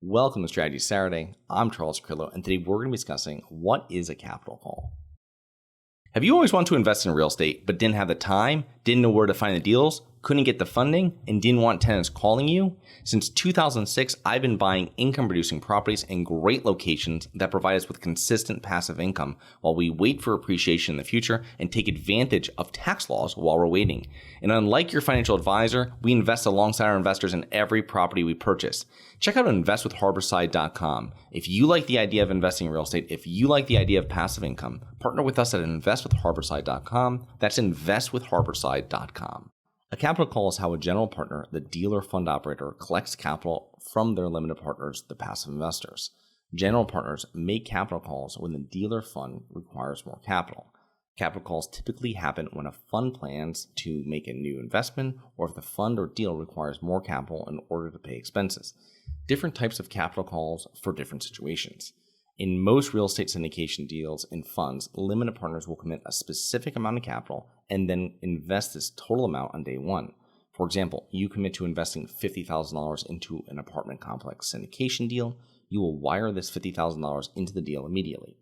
Welcome to Strategy Saturday. I'm Charles Carillo, and today we're going to be discussing what is a capital call. Have you always wanted to invest in real estate, but didn't have the time, didn't know where to find the deals, couldn't get the funding, and didn't want tenants calling you? Since 2006, I've been buying income-producing properties in great locations that provide us with consistent passive income while we wait for appreciation in the future and take advantage of tax laws while we're waiting. And unlike your financial advisor, we invest alongside our investors in every property we purchase. Check out investwithharborside.com. If you like the idea of investing in real estate, if you like the idea of passive income, partner with us at investwithharborside.com. That's investwithharborside.com. A capital call is how a general partner, the dealer fund operator, collects capital from their limited partners, the passive investors. General partners make capital calls when the dealer fund requires more capital. Capital calls typically happen when a fund plans to make a new investment or if the fund or deal requires more capital in order to pay expenses. Different types of capital calls for different situations. In most real estate syndication deals and funds, limited partners will commit a specific amount of capital and then invest this total amount on day one. For example, you commit to investing $50,000 into an apartment complex syndication deal. You will wire this $50,000 into the deal immediately.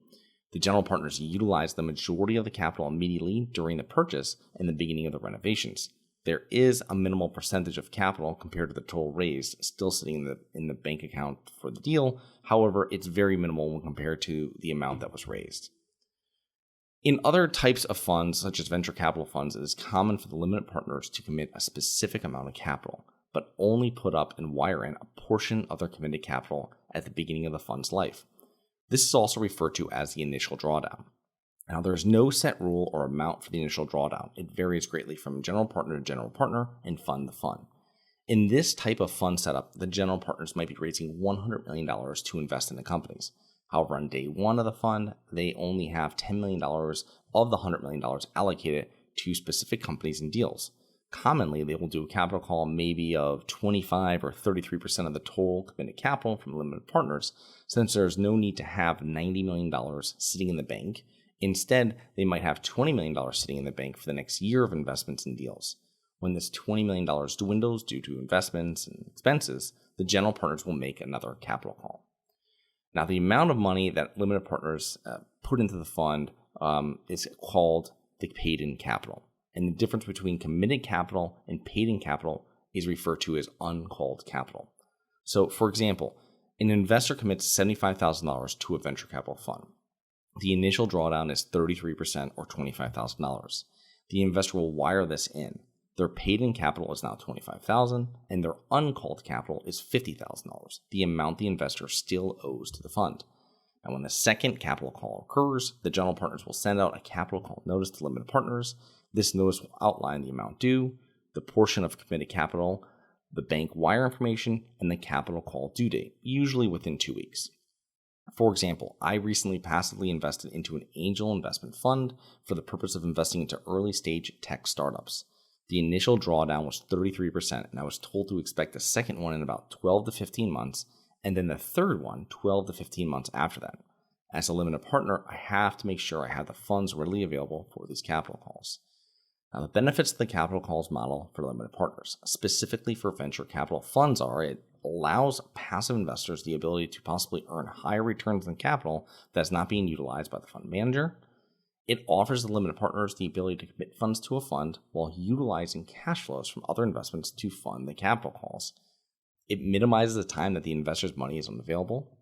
The general partners utilize the majority of the capital immediately during the purchase and the beginning of the renovations. There is a minimal percentage of capital compared to the total raised still sitting in the bank account for the deal. However, it's very minimal when compared to the amount that was raised. In other types of funds, such as venture capital funds, it is common for the limited partners to commit a specific amount of capital, but only put up and wire in a portion of their committed capital at the beginning of the fund's life. This is also referred to as the initial drawdown. Now, there is no set rule or amount for the initial drawdown. It varies greatly from general partner to general partner and fund to fund. In this type of fund setup, the general partners might be raising $100 million to invest in the companies. However, on day one of the fund, they only have $10 million of the $100 million allocated to specific companies and deals. Commonly, they will do a capital call maybe of 25 or 33% of the total committed capital from limited partners, since there's no need to have $90 million sitting in the bank. Instead, they might have $20 million sitting in the bank for the next year of investments and deals. When this $20 million dwindles due to investments and expenses, the general partners will make another capital call. Now, the amount of money that limited partners put into the fund is called the paid-in capital. And the difference between committed capital and paid-in capital is referred to as uncalled capital. So, for example, an investor commits $75,000 to a venture capital fund. The initial drawdown is 33% or $25,000. The investor will wire this in. Their paid-in capital is now $25,000 and their uncalled capital is $50,000, the amount the investor still owes to the fund. And when the second capital call occurs, the general partners will send out a capital call notice to limited partners. This notice will outline the amount due, the portion of committed capital, the bank wire information, and the capital call due date, usually within 2 weeks. For example, I recently passively invested into an angel investment fund for the purpose of investing into early stage tech startups. The initial drawdown was 33%, and I was told to expect the second one in about 12 to 15 months, and then the third one 12 to 15 months after that. As a limited partner, I have to make sure I have the funds readily available for these capital calls. Now, the benefits of the capital calls model for limited partners, specifically for venture capital funds, are it allows passive investors the ability to possibly earn higher returns on capital that's not being utilized by the fund manager. It offers the limited partners the ability to commit funds to a fund while utilizing cash flows from other investments to fund the capital calls. It minimizes the time that the investor's money is unavailable.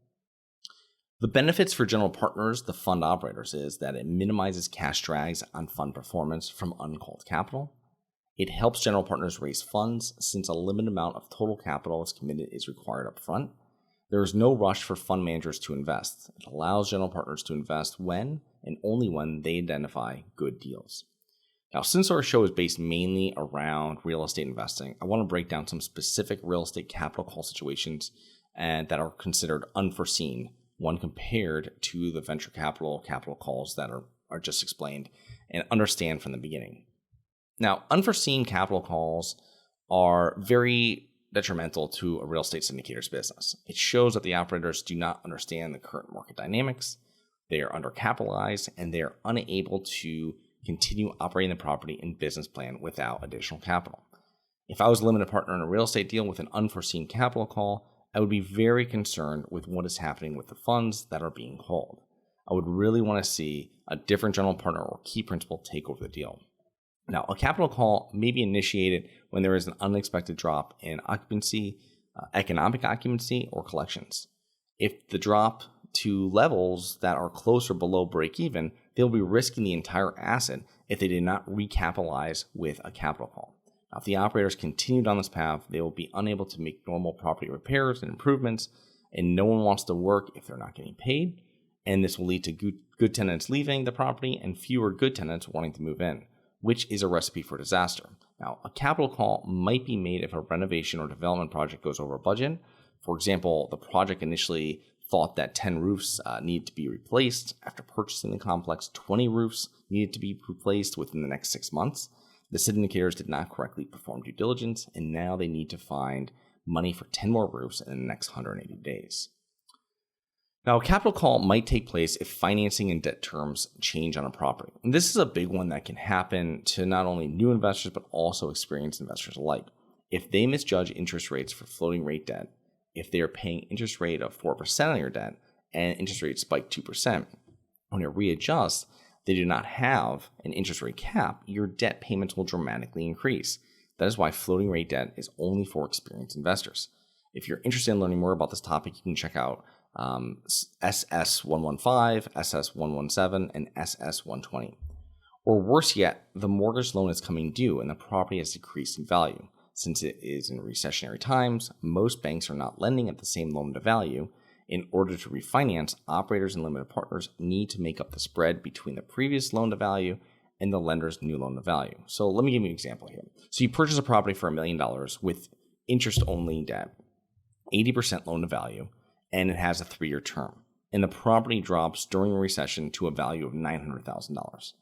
The benefits for general partners, the fund operators, is that it minimizes cash drags on fund performance from uncalled capital. It helps general partners raise funds since a limited amount of total capital is committed is required up front. There is no rush for fund managers to invest. It allows general partners to invest when and only when they identify good deals. Now, since our show is based mainly around real estate investing, I want to break down some specific real estate capital call situations and that are considered unforeseen when compared to the venture capital calls that are just explained, and understand from the beginning. Now, unforeseen capital calls are very detrimental to a real estate syndicator's business. It shows that the operators do not understand the current market dynamics, they are undercapitalized, and they are unable to continue operating the property and business plan without additional capital. If I was a limited partner in a real estate deal with an unforeseen capital call, I would be very concerned with what is happening with the funds that are being called. I would really want to see a different general partner or key principal take over the deal. Now, a capital call may be initiated when there is an unexpected drop in occupancy, economic occupancy, or collections. If the drop to levels that are close or below break even, they'll be risking the entire asset if they did not recapitalize with a capital call. Now, if the operators continue down this path, they will be unable to make normal property repairs and improvements, and no one wants to work if they're not getting paid. And this will lead to good tenants leaving the property and fewer good tenants wanting to move in, which is a recipe for disaster. Now, a capital call might be made if a renovation or development project goes over budget. For example, the project initially thought that 10 roofs needed to be replaced. After purchasing the complex, 20 roofs needed to be replaced within the next 6 months. The syndicators did not correctly perform due diligence, and now they need to find money for 10 more roofs in the next 180 days. Now, a capital call might take place if financing and debt terms change on a property. And this is a big one that can happen to not only new investors, but also experienced investors alike. If they misjudge interest rates for floating rate debt, if they are paying interest rate of 4% on your debt and interest rates spike 2%, when it readjusts, they do not have an interest rate cap, your debt payments will dramatically increase. That is why floating rate debt is only for experienced investors. If you're interested in learning more about this topic, you can check out SS115, SS117, and SS120. Or worse yet, the mortgage loan is coming due and the property has decreased in value. Since it is in recessionary times, most banks are not lending at the same loan to value. In order to refinance, operators and limited partners need to make up the spread between the previous loan to value and the lender's new loan to value. So let me give you an example here. So you purchase a property for $1 million with interest-only debt, 80% loan to value, and it has a 3-year term. And the property drops during a recession to a value of $900,000.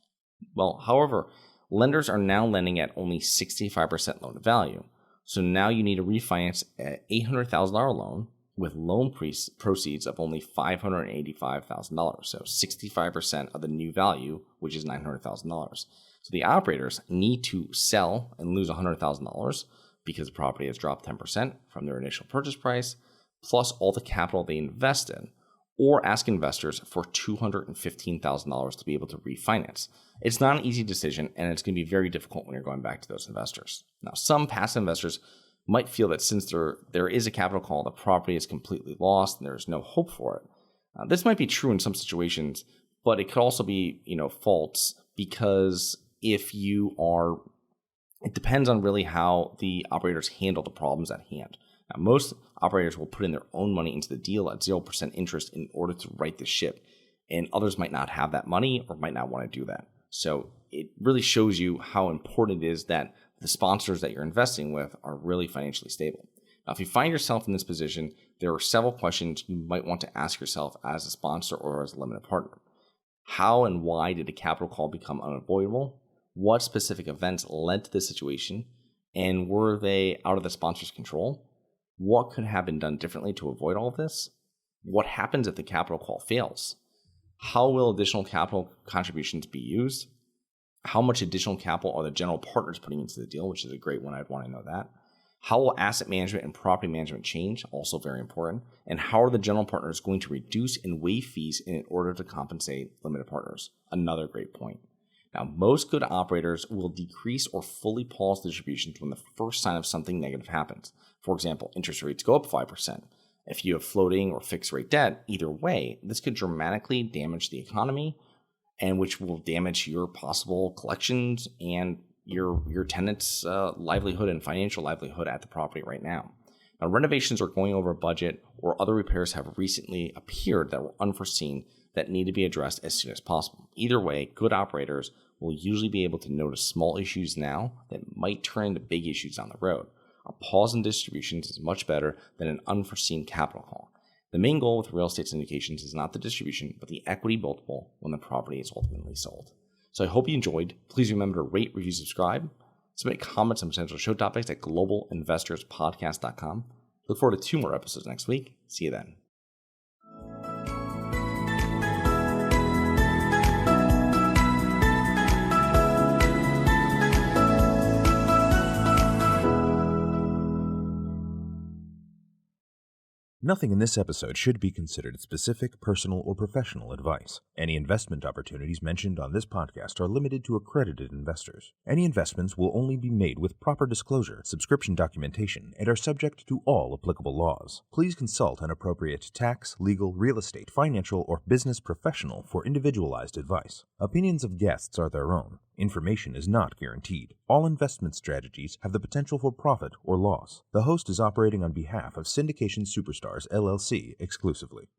Well, however, lenders are now lending at only 65% loan to value. So now you need to refinance an $800,000 loan with loan proceeds of only $585,000. So 65% of the new value, which is $900,000. So the operators need to sell and lose $100,000 because the property has dropped 10% from their initial purchase price, plus all the capital they invested, or ask investors for $215,000 to be able to refinance. It's not an easy decision, and it's going to be very difficult when you're going back to those investors. Now, some passive investors might feel that since there is a capital call, the property is completely lost and there's no hope for it. This might be true in some situations, but it could also be, false, because it depends on really how the operators handle the problems at hand. Now, most operators will put in their own money into the deal at 0% interest in order to right the ship, and others might not have that money or might not want to do that. So it really shows you how important it is that the sponsors that you're investing with are really financially stable. Now, if you find yourself in this position, there are several questions you might want to ask yourself as a sponsor or as a limited partner. How and why did a capital call become unavoidable? What specific events led to this situation? And were they out of the sponsor's control? What could have been done differently to avoid all of this? What happens if the capital call fails? How will additional capital contributions be used? How much additional capital are the general partners putting into the deal, which is a great one. I'd want to know that. How will asset management and property management change? Also very important. And how are the general partners going to reduce and waive fees in order to compensate limited partners? Another great point. Now, most good operators will decrease or fully pause distributions when the first sign of something negative happens. For example, interest rates go up 5%. If you have floating or fixed rate debt, either way, this could dramatically damage the economy, and which will damage your possible collections and your tenants' livelihood and financial livelihood at the property right now. Now, renovations are going over budget, or other repairs have recently appeared that were unforeseen that need to be addressed as soon as possible. Either way, good operators will usually be able to notice small issues now that might turn into big issues down the road. A pause in distributions is much better than an unforeseen capital call. The main goal with real estate syndications is not the distribution, but the equity multiple when the property is ultimately sold. So I hope you enjoyed. Please remember to rate, review, subscribe. Submit comments on potential show topics at globalinvestorspodcast.com. Look forward to 2 more episodes next week. See you then. Nothing in this episode should be considered specific, personal, or professional advice. Any investment opportunities mentioned on this podcast are limited to accredited investors. Any investments will only be made with proper disclosure, subscription documentation, and are subject to all applicable laws. Please consult an appropriate tax, legal, real estate, financial, or business professional for individualized advice. Opinions of guests are their own. Information is not guaranteed. All investment strategies have the potential for profit or loss. The host is operating on behalf of Syndication Superstars LLC exclusively.